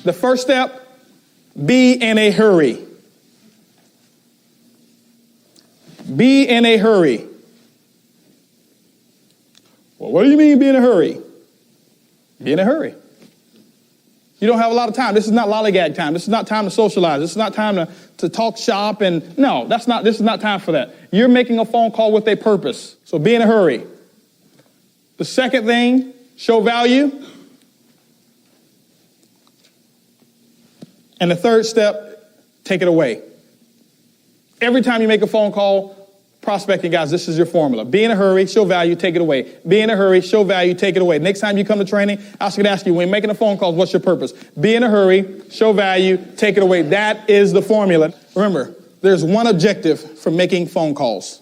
The first step, be in a hurry. Be in a hurry. Well, what do you mean be in a hurry? Be in a hurry. You don't have a lot of time. This is not lollygag time. This is not time to socialize. This is not time to talk shop. And no, this is not time for that. You're making a phone call with a purpose. So be in a hurry. The second thing, show value. And the third step, take it away. Every time you make a phone call, prospecting guys, this is your formula. Be in a hurry, show value, take it away. Be in a hurry, show value, take it away. Next time you come to training, I was going to ask you, when you're making a phone call, what's your purpose? Be in a hurry, show value, take it away. That is the formula. Remember, there's one objective for making phone calls.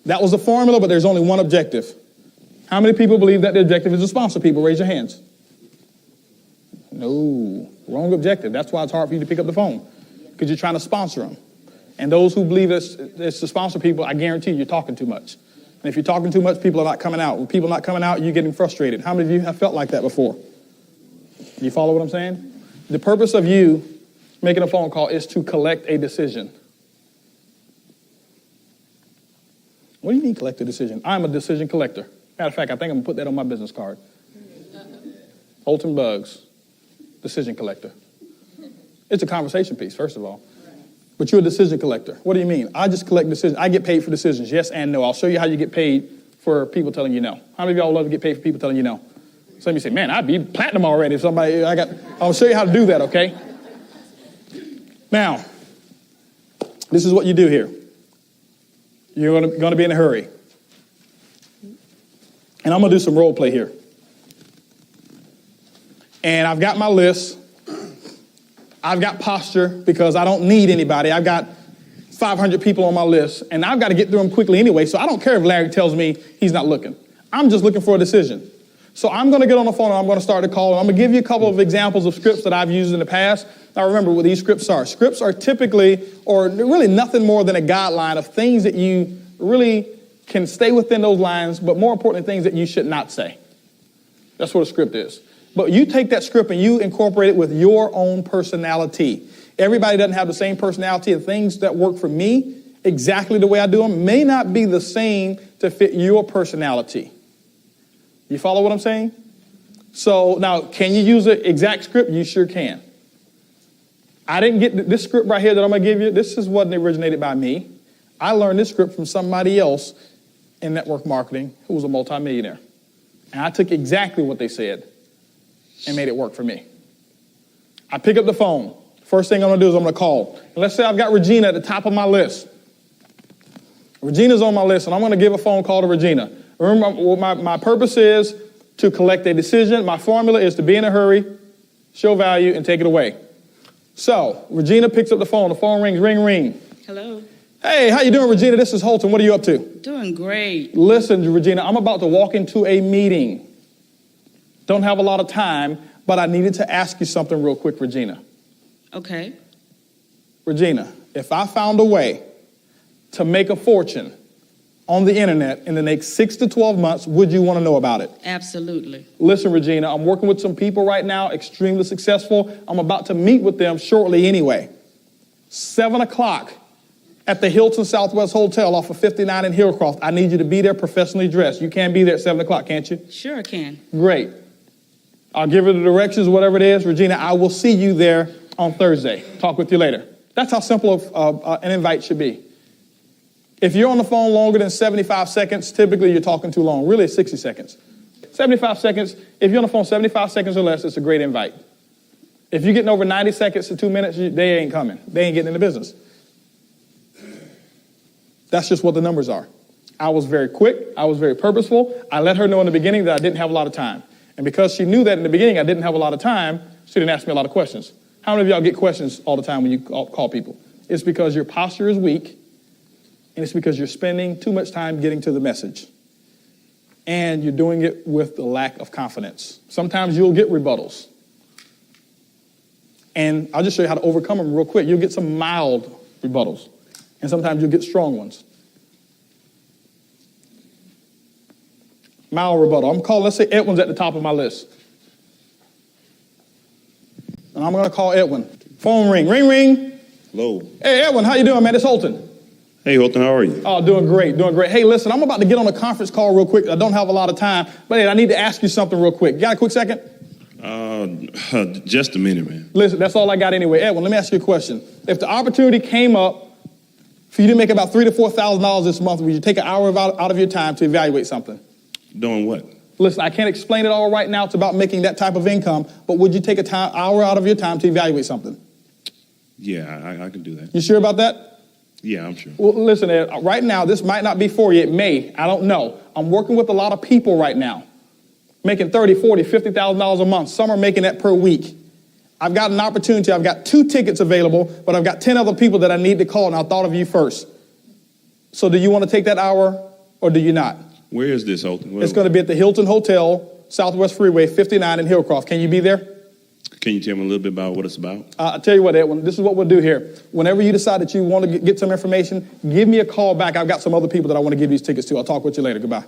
That was the formula, but there's only one objective. How many people believe that the objective is to sponsor people? Raise your hands. No, wrong objective. That's why it's hard for you to pick up the phone, because you're trying to sponsor them. And those who believe it's to sponsor people, I guarantee you're talking too much. And if you're talking too much, people are not coming out. When people are not coming out, you're getting frustrated. How many of you have felt like that before? You follow what I'm saying? The purpose of you making a phone call is to collect a decision. What do you mean collect a decision? I'm a decision collector. Matter of fact, I think I'm going to put that on my business card. Holton Buggs, decision collector. It's a conversation piece, first of all. But you're a decision collector. What do you mean? I just collect decisions. I get paid for decisions, yes and no. I'll show you how you get paid for people telling you no. How many of y'all love to get paid for people telling you no? Some of you say, man, I'd be platinum already if somebody, I'll show you how to do that, okay? Now, this is what you do here. You're going to be in a hurry. And I'm going to do some role play here. And I've got my list. I've got posture because I don't need anybody. I've got 500 people on my list, and I've got to get through them quickly anyway, so I don't care if Larry tells me he's not looking. I'm just looking for a decision. So I'm going to get on the phone, and I'm going to start a call, and I'm going to give you a couple of examples of scripts that I've used in the past. Now, remember what these scripts are. Scripts are typically, or really nothing more than a guideline of things that you really can stay within those lines, but more importantly, things that you should not say. That's what a script is. But you take that script and you incorporate it with your own personality. Everybody doesn't have the same personality, and things that work for me exactly the way I do them may not be the same to fit your personality. You follow what I'm saying? So now, can you use an exact script? You sure can. I didn't get this script right here that I'm going to give you. This wasn't originated by me. I learned this script from somebody else in network marketing who was a multimillionaire. And I took exactly what they said and made it work for me. I pick up the phone. First thing I'm going to do is I'm going to call. And let's say I've got Regina at the top of my list. Regina's on my list, and I'm going to give a phone call to Regina. Remember, what my purpose is to collect a decision. My formula is to be in a hurry, show value, and take it away. So Regina picks up the phone. The phone rings, ring, ring. Hello. Hey, how you doing, Regina? This is Holton. What are you up to? Doing great. Listen, Regina, I'm about to walk into a meeting. Don't have a lot of time, but I needed to ask you something real quick, Regina. Okay. Regina, if I found a way to make a fortune on the internet in the next 6 to 12 months, would you want to know about it? Absolutely. Listen, Regina, I'm working with some people right now, extremely successful. I'm about to meet with them shortly anyway. 7 o'clock at the Hilton Southwest Hotel off of 59 in Hillcroft. I need you to be there professionally dressed. You can be there at 7 o'clock, can't you? Sure I can. Great. I'll give her the directions, whatever it is. Regina, I will see you there on Thursday. Talk with you later. That's how simple an invite should be. If you're on the phone longer than 75 seconds, typically you're talking too long. Really, it's 60 seconds. 75 seconds, if you're on the phone 75 seconds or less, it's a great invite. If you're getting over 90 seconds to 2 minutes, they ain't coming. They ain't getting in the business. That's just what the numbers are. I was very quick. I was very purposeful. I let her know in the beginning that I didn't have a lot of time. And because she knew that in the beginning I didn't have a lot of time, she didn't ask me a lot of questions. How many of y'all get questions all the time when you call people? It's because your posture is weak, and it's because you're spending too much time getting to the message. And you're doing it with the lack of confidence. Sometimes you'll get rebuttals. And I'll just show you how to overcome them real quick. You'll get some mild rebuttals, and sometimes you'll get strong ones. Mild rebuttal. I'm calling, let's say Edwin's at the top of my list. And I'm going to call Edwin. Phone ring. Ring, ring. Hello. Hey, Edwin, how you doing, man? It's Holton. Hey, Holton, how are you? Oh, doing great, doing great. Hey, listen, I'm about to get on a conference call real quick. I don't have a lot of time, but hey, I need to ask you something real quick. You got a quick second? Just a minute, man. Listen, that's all I got anyway. Edwin, let me ask you a question. If the opportunity came up for you to make about $3,000 to $4,000 this month, would you take an hour out of your time to evaluate something? Doing what? Listen, I can't explain it all right now. It's about making that type of income, but would you take an hour out of your time to evaluate something? Yeah, I can do that. You sure about that? Yeah, I'm sure. Well, listen, Ed, right now, this might not be for you. It may. I don't know. I'm working with a lot of people right now, making $30,000, $40,000, $50,000 a month. Some are making that per week. I've got an opportunity. I've got 2 tickets available, but I've got 10 other people that I need to call, and I thought of you first. So do you want to take that hour, or do you not? Where is this, Holton? It's going to be at the Hilton Hotel, Southwest Freeway, 59 in Hillcroft. Can you be there? Can you tell me a little bit about what it's about? I'll tell you what, Edwin, this is what we'll do here. Whenever you decide that you want to get some information, give me a call back. I've got some other people that I want to give these tickets to. I'll talk with you later. Goodbye.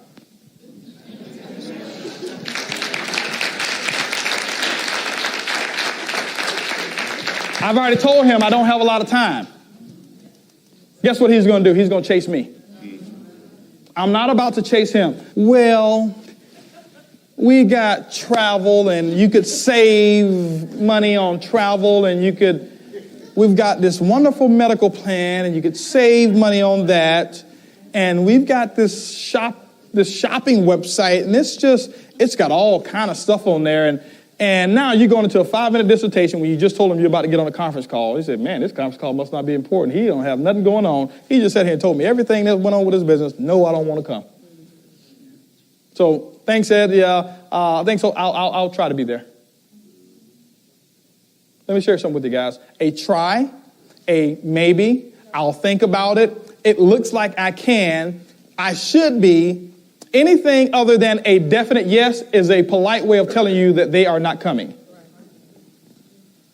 I've already told him I don't have a lot of time. Guess what he's going to do? He's going to chase me. I'm not about to chase him. Well, we got travel, and you could save money on travel, and we've got this wonderful medical plan, and you could save money on that. And we've got this shopping website, and it's got all kind of stuff on there. And now you're going into a 5-minute dissertation when you just told him you're about to get on a conference call. He said, man, this conference call must not be important. He don't have nothing going on. He just sat here and told me everything that went on with his business. No, I don't want to come. So thanks, Ed. Yeah, thanks. So I'll try to be there. Let me share something with you guys. A try, a maybe. I'll think about it. It looks like I can. I should be. Anything other than a definite yes is a polite way of telling you that they are not coming.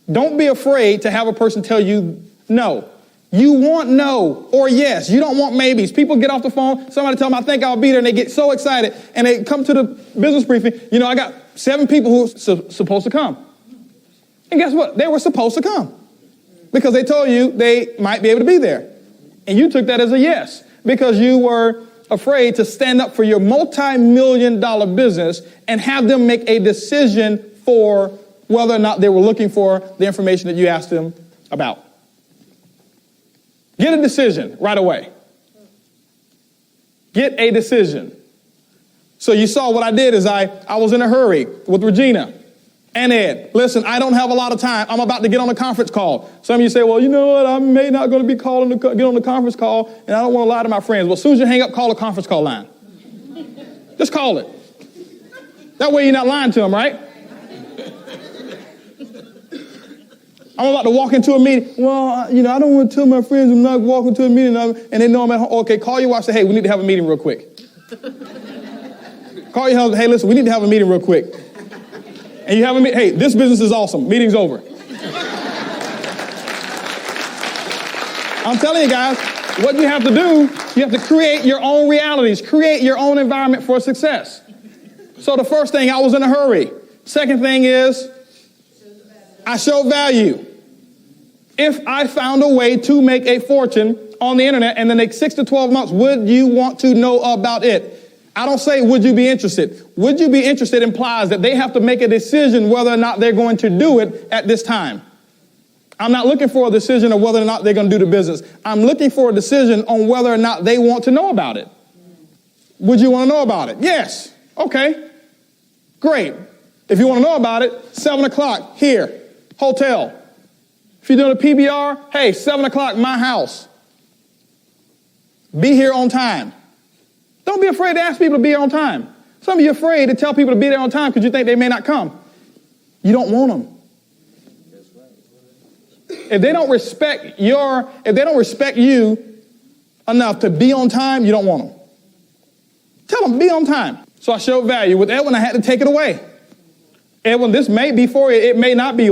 Don't be afraid to have a person tell you no. You want no or yes. You don't want maybes. People get off the phone. Somebody tell them, I think I'll be there. And they get so excited. And they come to the business briefing. You know, I got 7 people who are supposed to come. And guess what? They were supposed to come. Because they told you they might be able to be there. And you took that as a yes. Because you were afraid to stand up for your multi-million-dollar business and have them make a decision for whether or not they were looking for the information that you asked them about. Get a decision right away. Get a decision. So you saw what I did is I was in a hurry with Regina and Ed. Listen, I don't have a lot of time. I'm about to get on a conference call. Some of you say, well, you know what? I may not going to be get on the conference call, and I don't want to lie to my friends. Well, as soon as you hang up, call a conference call line. Just call it. That way you're not lying to them, right? I'm about to walk into a meeting. Well, I don't want to tell my friends I'm not walking to a meeting, and they know I'm at home. Okay, call your wife. Say, hey, we need to have a meeting real quick. Call your husband. Hey, listen, we need to have a meeting real quick. And you have a meeting. Hey, this business is awesome. Meeting's over. I'm telling you guys, what you have to do, you have to create your own realities, create your own environment for success. So the first thing, I was in a hurry. Second thing is, I show value. If I found a way to make a fortune on the internet in the next 6 to 12 months, would you want to know about it? I don't say, would you be interested? Would you be interested implies that they have to make a decision whether or not they're going to do it at this time. I'm not looking for a decision of whether or not they're going to do the business. I'm looking for a decision on whether or not they want to know about it. Would you want to know about it? Yes. Okay. Great. If you want to know about it, 7 o'clock here, hotel. If you're doing a PBR, hey, 7 o'clock, my house. Be here on time. Don't be afraid to ask people to be here on time. Some of you are afraid to tell people to be there on time because you think they may not come. You don't want them. If they don't respect you enough to be on time, you don't want them. Tell them, be on time. So I showed value. With Edwin, I had to take it away. Edwin, this may be for you. It may not be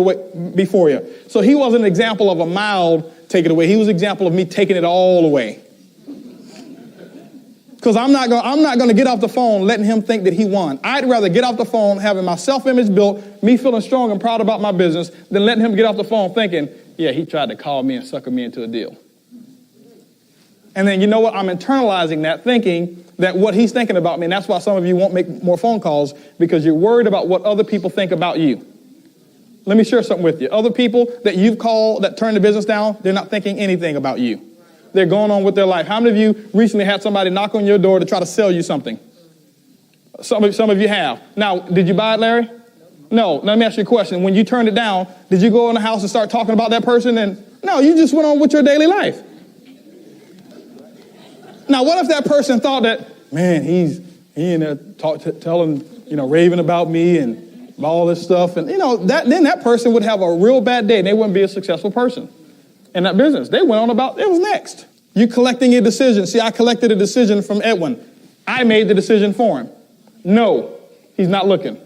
for you. So he was an example of a mild take it away. He was an example of me taking it all away. Because I'm not going to get off the phone letting him think that he won. I'd rather get off the phone having my self-image built, me feeling strong and proud about my business, than letting him get off the phone thinking, yeah, he tried to call me and sucker me into a deal. And then you know what? I'm internalizing that, thinking that what he's thinking about me, and that's why some of you won't make more phone calls, because you're worried about what other people think about you. Let me share something with you. Other people that you've called that turned the business down, they're not thinking anything about you. They're going on with their life. How many of you recently had somebody knock on your door to try to sell you something? Some of you have. Now, did you buy it, Larry? No. Let me ask you a question. When you turned it down, did you go in the house and start talking about that person? And no, you just went on with your daily life. Now, what if that person thought that, man, he in there telling, raving about me and all this stuff, and then that person would have a real bad day and they wouldn't be a successful person in that business. They went on about it was next. You collecting a decision. See, I collected a decision from Edwin. I made the decision for him. No, he's not looking.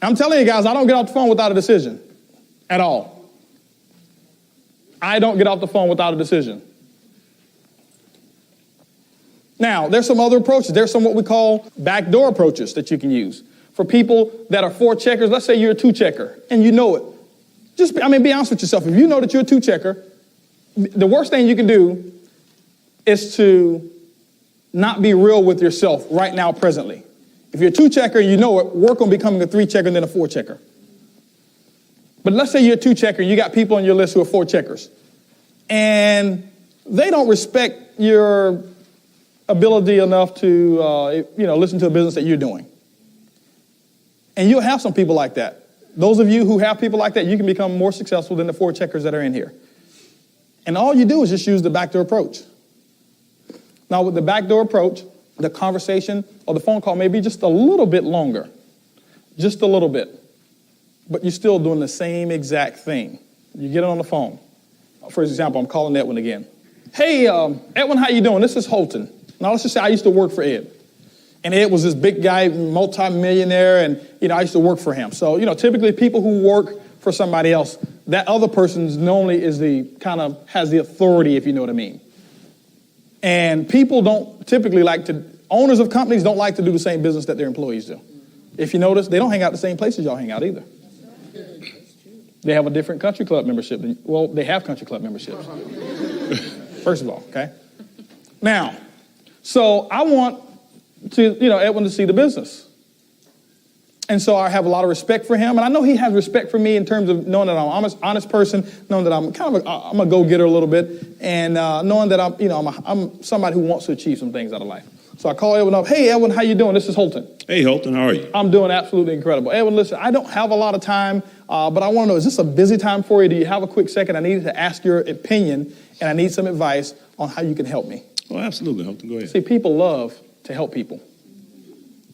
I'm telling you guys, I don't get off the phone without a decision at all. I don't get off the phone without a decision. Now, there's some other approaches. There's some what we call backdoor approaches that you can use. For people that are 4 checkers, let's say you're a 2 checker and you know it. Be honest with yourself. If you know that you're a 2 checker, the worst thing you can do is to not be real with yourself right now, presently. If you're a 2 checker and you know it, work on becoming a 3 checker and then a 4 checker. But let's say you're a 2 checker and you got people on your list who are 4 checkers. And they don't respect your ability enough to, listen to a business that you're doing. And you'll have some people like that. Those of you who have people like that, you can become more successful than the 4 checkers that are in here. And all you do is just use the backdoor approach. Now, with the backdoor approach, the conversation or the phone call may be just a little bit longer. Just a little bit. But you're still doing the same exact thing. You get on the phone. For example, I'm calling Edwin again. Hey, Edwin, how you doing? This is Holton. Now, let's just say I used to work for Ed. And Ed was this big guy, multi-millionaire, and, I used to work for him. So, typically people who work for somebody else, that other person normally is has the authority, if you know what I mean. And people don't typically owners of companies don't like to do the same business that their employees do. If you notice, they don't hang out the same places y'all hang out either. They have a different country club membership. They have country club memberships. First of all, okay? Now, so I want Edwin to see the business. And so I have a lot of respect for him. And I know he has respect for me in terms of knowing that I'm an honest person, knowing that I'm I'm a go-getter a little bit, and knowing that I'm somebody who wants to achieve some things out of life. So I call Edwin up. Hey, Edwin, how you doing? This is Holton. Hey, Holton, how are you? I'm doing absolutely incredible. Edwin, listen, I don't have a lot of time, but I want to know, is this a busy time for you? Do you have a quick second? I needed to ask your opinion, and I need some advice on how you can help me. Oh, absolutely, Holton. Go ahead. See, people love to help people.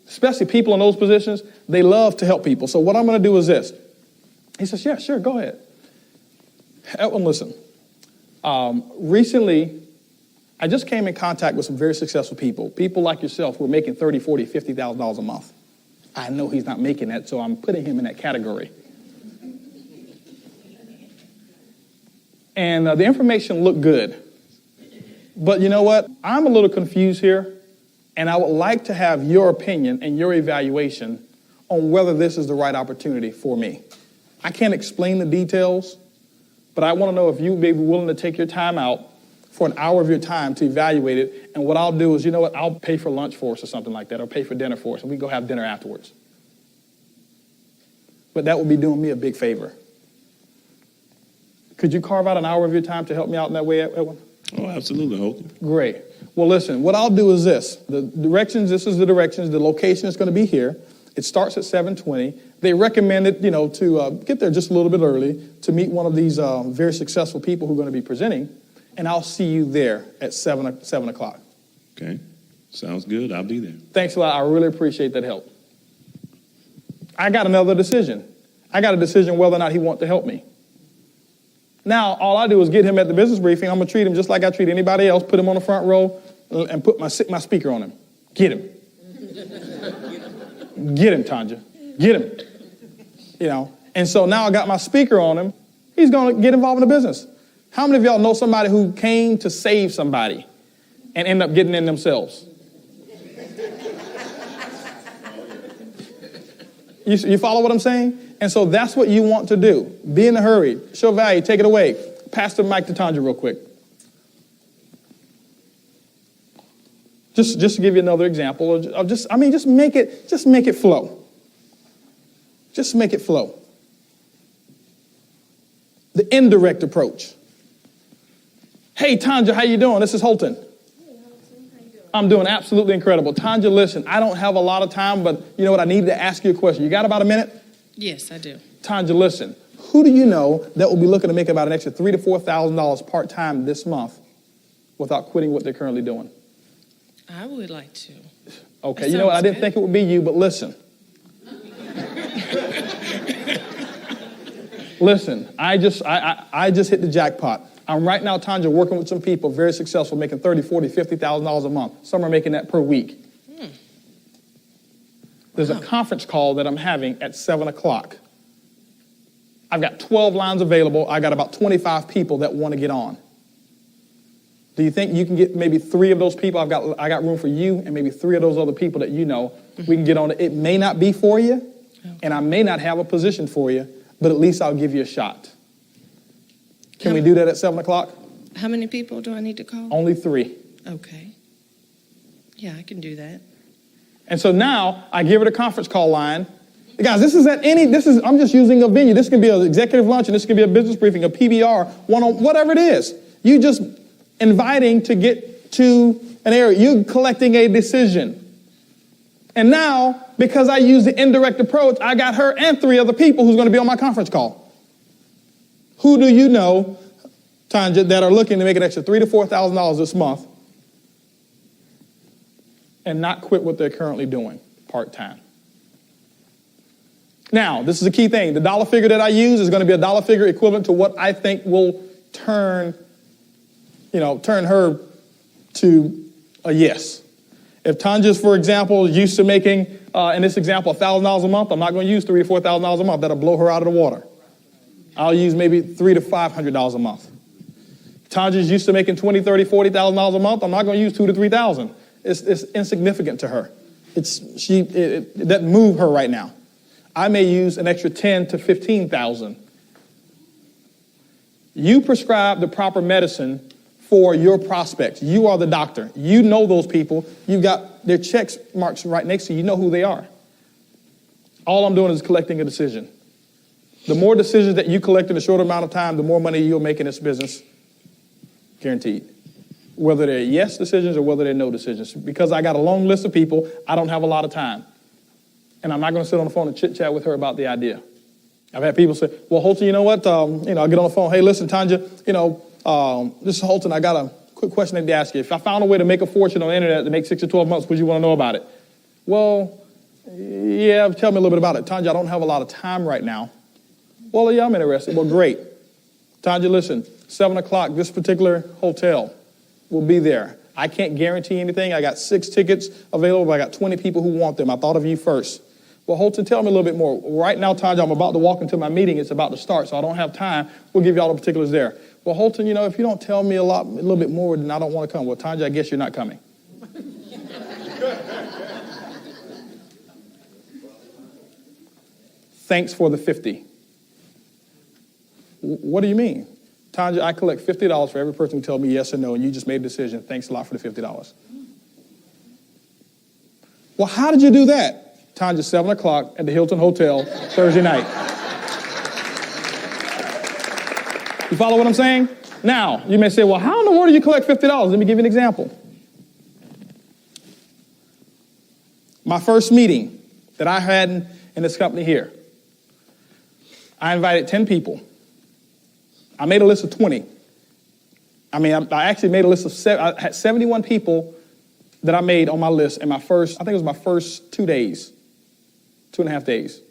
Especially people in those positions, they love to help people. So what I'm going to do is this. He says, yeah, sure, go ahead. Edwin, listen. Recently, I just came in contact with some very successful people like yourself who are making $30,000, $40,000, $50,000 a month. I know he's not making that, so I'm putting him in that category. And the information looked good. But you know what? I'm a little confused here, and I would like to have your opinion and your evaluation on whether this is the right opportunity for me. I can't explain the details, but I want to know if you would be willing to take your time out for an hour of your time to evaluate it. And what I'll do is, I'll pay for lunch for us or something like that, or pay for dinner for us, and we can go have dinner afterwards. But that would be doing me a big favor. Could you carve out an hour of your time to help me out in that way, Edwin? Oh, absolutely, Holton. Great. Well, listen, what I'll do is this. This is the directions. The location is going to be here. It starts at 7:20. They recommend it, to get there just a little bit early to meet one of these very successful people who are going to be presenting. And I'll see you there at 7 o'clock. Okay. Sounds good. I'll be there. Thanks a lot. I really appreciate that help. I got another decision. I got a decision whether or not he wants to help me. Now, all I do is get him at the business briefing. I'm going to treat him just like I treat anybody else, put him on the front row, and put my speaker on him. Get him. Get him, Tanja. Get him. And so now I got my speaker on him. He's going to get involved in the business. How many of y'all know somebody who came to save somebody and ended up getting in themselves? You follow what I'm saying? And so that's what you want to do. Be in a hurry. Show value. Take it away. Pass the mic to Tanja real quick. Just to give you another example of just make it flow. Just make it flow. The indirect approach. Hey, Tanja, how you doing? This is Holton. I'm doing absolutely incredible. Tanja, listen, I don't have a lot of time, but you know what? I need to ask you a question. You got about a minute? Yes, I do. Tanja, listen, who do you know that will be looking to make about an extra $3,000 to $4,000 part-time this month without quitting what they're currently doing? I would like to. Okay, you know what? I didn't think it would be you, but listen. Listen, I just hit the jackpot. I'm right now, Tanja, working with some people, very successful, making $30,000, $40,000, $50,000 a month. Some are making that per week. There's a conference call that I'm having at 7 o'clock. I've got 12 lines available. I got about 25 people that want to get on. Do you think you can get maybe 3 of those people? I got room for you and maybe 3 of those other people that you know. We can get on it. It may not be for you, and I may not have a position for you, but at least I'll give you a shot. Can we do that at 7 o'clock? How many people do I need to call? Only 3. Okay. Yeah, I can do that. And so now I give her the conference call line. Guys, I'm just using a venue. This can be an executive luncheon. This can be a business briefing, a PBR, whatever it is. You just inviting to get to an area. You're collecting a decision. And now, because I use the indirect approach, I got her and 3 other people who's going to be on my conference call. Who do you know, Tanja, that are looking to make an extra $3,000 to $4,000 this month and not quit what they're currently doing part-time? Now, this is a key thing. The dollar figure that I use is going to be a dollar figure equivalent to what I think will turn her to a yes. If Tanja's, for example, used to making, in this example, $1,000 a month, I'm not going to use $3,000 to $4,000 a month. That'll blow her out of the water. I'll use maybe $300 to $500 a month. Tanja's used to making $20,000, $30,000, $40,000 a month. I'm not going to use $2,000 to $3,000. It's insignificant to her. It doesn't move her right now. I may use an extra $10,000 to $15,000. You prescribe the proper medicine for your prospects. You are the doctor. You know those people. You've got their check marks right next to you. You know who they are. All I'm doing is collecting a decision. The more decisions that you collect in a shorter amount of time, the more money you'll make in this business. Guaranteed. Whether they're yes decisions or whether they're no decisions. Because I got a long list of people, I don't have a lot of time. And I'm not going to sit on the phone and chit-chat with her about the idea. I've had people say, well, Holton, you know what? I'll get on the phone. Hey, listen, Tanja, this is Holton. I got a quick question to ask you. If I found a way to make a fortune on the internet to make 6 to 12 months, would you want to know about it? Well, yeah, tell me a little bit about it. Tanja, I don't have a lot of time right now. Well, yeah, I'm interested. Well, great. Tanja, listen, 7 o'clock, this particular hotel will be there. I can't guarantee anything. I got 6 tickets available, but I got 20 people who want them. I thought of you first. Well, Holton, tell me a little bit more. Right now, Tanja, I'm about to walk into my meeting. It's about to start, so I don't have time. We'll give you all the particulars there. Well, Holton, if you don't tell me a little bit more, then I don't want to come. Well, Tanja, I guess you're not coming. Thanks for the 50. What do you mean? Tanja, I collect $50 for every person who tells me yes or no, and you just made a decision. Thanks a lot for the $50. Well, how did you do that? Tanja, 7 o'clock at the Hilton Hotel Thursday night. You follow what I'm saying? Now, you may say, well, how in the world do you collect $50? Let me give you an example. My first meeting that I had in this company here, I invited 10 people. I made a list of 20. I actually made a list of 7. I had 71 people that I made on my list in I think it was my first 2 days, 2.5 days.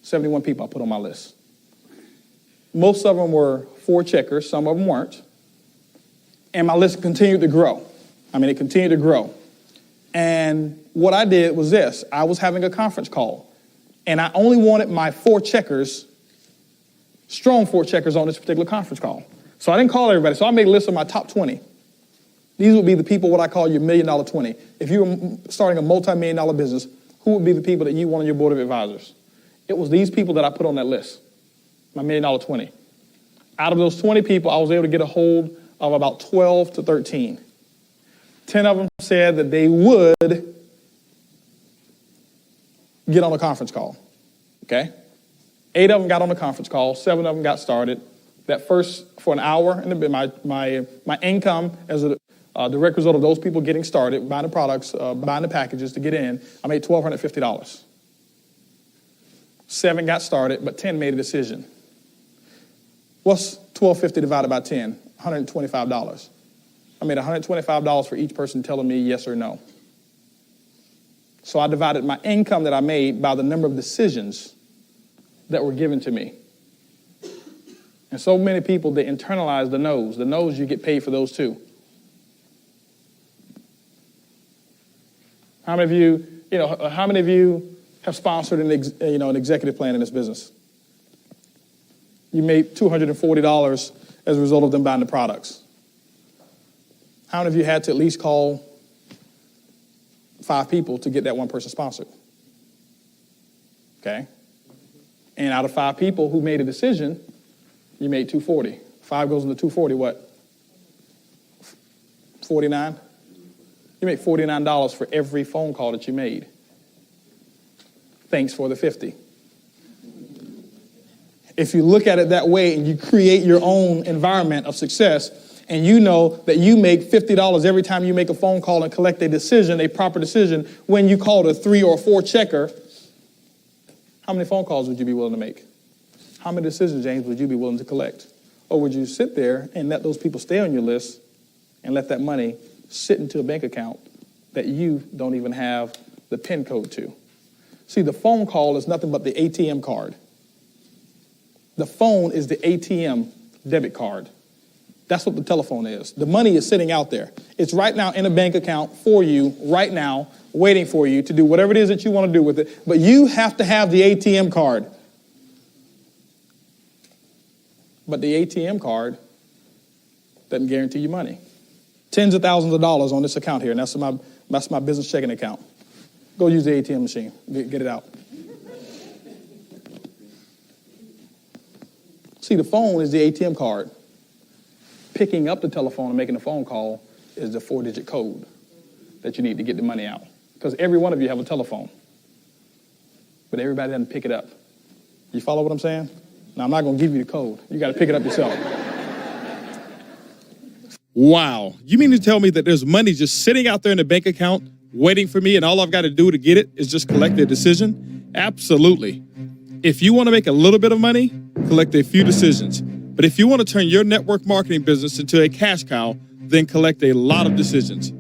71 people I put on my list. Most of them were 4 checkers. Some of them weren't. And my list continued to grow. It continued to grow. And what I did was this. I was having a conference call. And I only wanted my 4 checkers, strong 4 checkers on this particular conference call. So I didn't call everybody. So I made a list of my top 20. These would be the people, what I call your $1 million 20. If you were starting a multi-million-dollar business, who would be the people that you want on your board of advisors? It was these people that I put on that list, my $1 million 20. Out of those 20 people, I was able to get a hold of about 12 to 13. 10 of them said that they would get on a conference call, okay? 8 of them got on a conference call. 7 of them got started. That first, for an hour, and my income as a direct result of those people getting started, buying the products, buying the packages to get in, I made $1,250. 7 got started, but 10 made a decision. What's $1,250 divided by 10? $125. I made $125 for each person telling me yes or no. So I divided my income that I made by the number of decisions that were given to me. And so many people, they internalize the no's. The no's, you get paid for those too. How many of you have sponsored an executive plan in this business? You made $240 as a result of them buying the products. How many of you had to at least call 5 people to get that one person sponsored? Okay. And out of 5 people who made a decision, you made $240. 5 goes into $240, what? 49? You make $49 for every phone call that you made. Thanks for the 50. If you look at it that way and you create your own environment of success, and you know that you make $50 every time you make a phone call and collect a decision, a proper decision, when you called a 3 or 4 checker, how many phone calls would you be willing to make? How many decisions, James, would you be willing to collect? Or would you sit there and let those people stay on your list and let that money sit into a bank account that you don't even have the PIN code to? See, the phone call is nothing but the ATM card. The phone is the ATM debit card. That's what the telephone is. The money is sitting out there. It's right now in a bank account for you, right now, waiting for you to do whatever it is that you want to do with it. But you have to have the ATM card. But the ATM card doesn't guarantee you money. Tens of thousands of dollars on this account here, and that's my business checking account. Go use the ATM machine. Get it out. See, the phone is the ATM card. Picking up the telephone and making a phone call is the 4-digit code that you need to get the money out. Because every one of you have a telephone. But everybody doesn't pick it up. You follow what I'm saying? Now, I'm not going to give you the code. You got to pick it up yourself. Wow. You mean to tell me that there's money just sitting out there in the bank account waiting for me and all I've got to do to get it is just collect a decision? Absolutely. If you want to make a little bit of money, collect a few decisions. But if you want to turn your network marketing business into a cash cow, then collect a lot of decisions.